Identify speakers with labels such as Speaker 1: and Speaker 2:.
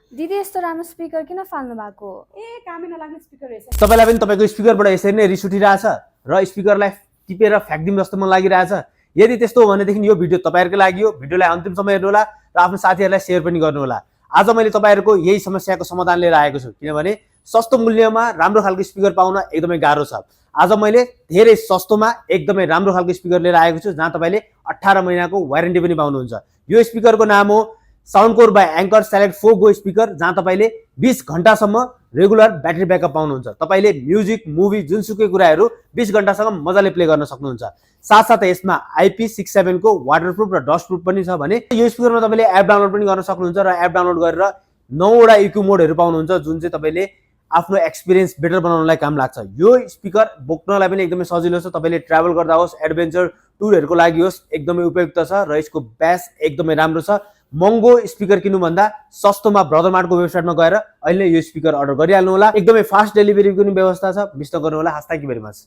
Speaker 1: दिदी यस्तो राम्रो स्पिकर किन फाल्नु भएको?
Speaker 2: ए कामै नलाग्ने स्पिकर रहेछ।
Speaker 3: तपाईलाई पनि तपाईको स्पिकरबाट यसरी नै रिस उठिरहेछ र स्पिकरलाई टिपेर फ्याक्दिम जस्तो मन लागिरहेछ। यदि त्यस्तो हो भनेदेखि यो भिडियो तपाईहरुको लागि हो। भिडियोलाई अन्तिमसम्म हेर्नु होला र आफ्नो साथीहरुलाई शेयर पनि गर्नु होला। आज मैले तपाईहरुको यही समस्याको समाधान लिएर आएको छु, किनभने सस्तो मूल्यमा राम्रो खालको स्पिकर पाउन एकदमै गाह्रो छ। आज मैले धेरै सस्तोमा एकदमै राम्रो खालको स्पिकर लिएर आएको छु, जहाँ तपाईले 18 महिनाको वारेन्टी पनि पाउनुहुन्छ। यो स्पिकरको नाम हो Soundcore by Anker select 4 go speaker, जहाँ तपाईले 20 घण्टासम्म रेगुलर ब्याट्री ब्याकअप पाउनुहुन्छ। तपाईले म्युजिक, मुभी जुनसुकै कुराहरू 20 घण्टासम्म मजाले प्ले गर्न सक्नुहुन्छ। साथसाथै यसमा IP67 को वाटरप्रुफ र डस्टप्रुफ पनि छ भने यो स्पिकरमा तपाईले एप डाउनलोड पनि गर्न सक्नुहुन्छ र एप डाउनलोड गरेर 9 वटा इक्यु मोडहरू पाउनुहुन्छ, जुन चाहिँ तपाईले आफ्नो एक्सपिरियन्स बेटर बनाउनलाई काम लाग्छ। यो स्पिकर बोक्नलाई पनि एकदमै सजिलो छ। तपाईले ट्राभल गर्दा होस्, एडभेन्चर टुरहरुको लागि होस्, एकदमै उपयुक्त छ र यसको ब्यास एकदमै राम्रो छ। महँगो स्पिकर किन्नुभन्दा सस्तोमा ब्रदर मार्टको वेबसाइटमा गएर अहिले यो स्पिकर अर्डर गरिहाल्नु होला। एकदमै फास्ट डेलिभरीको पनि व्यवस्था छ। मिस नगर्नु होला। Thank you very much.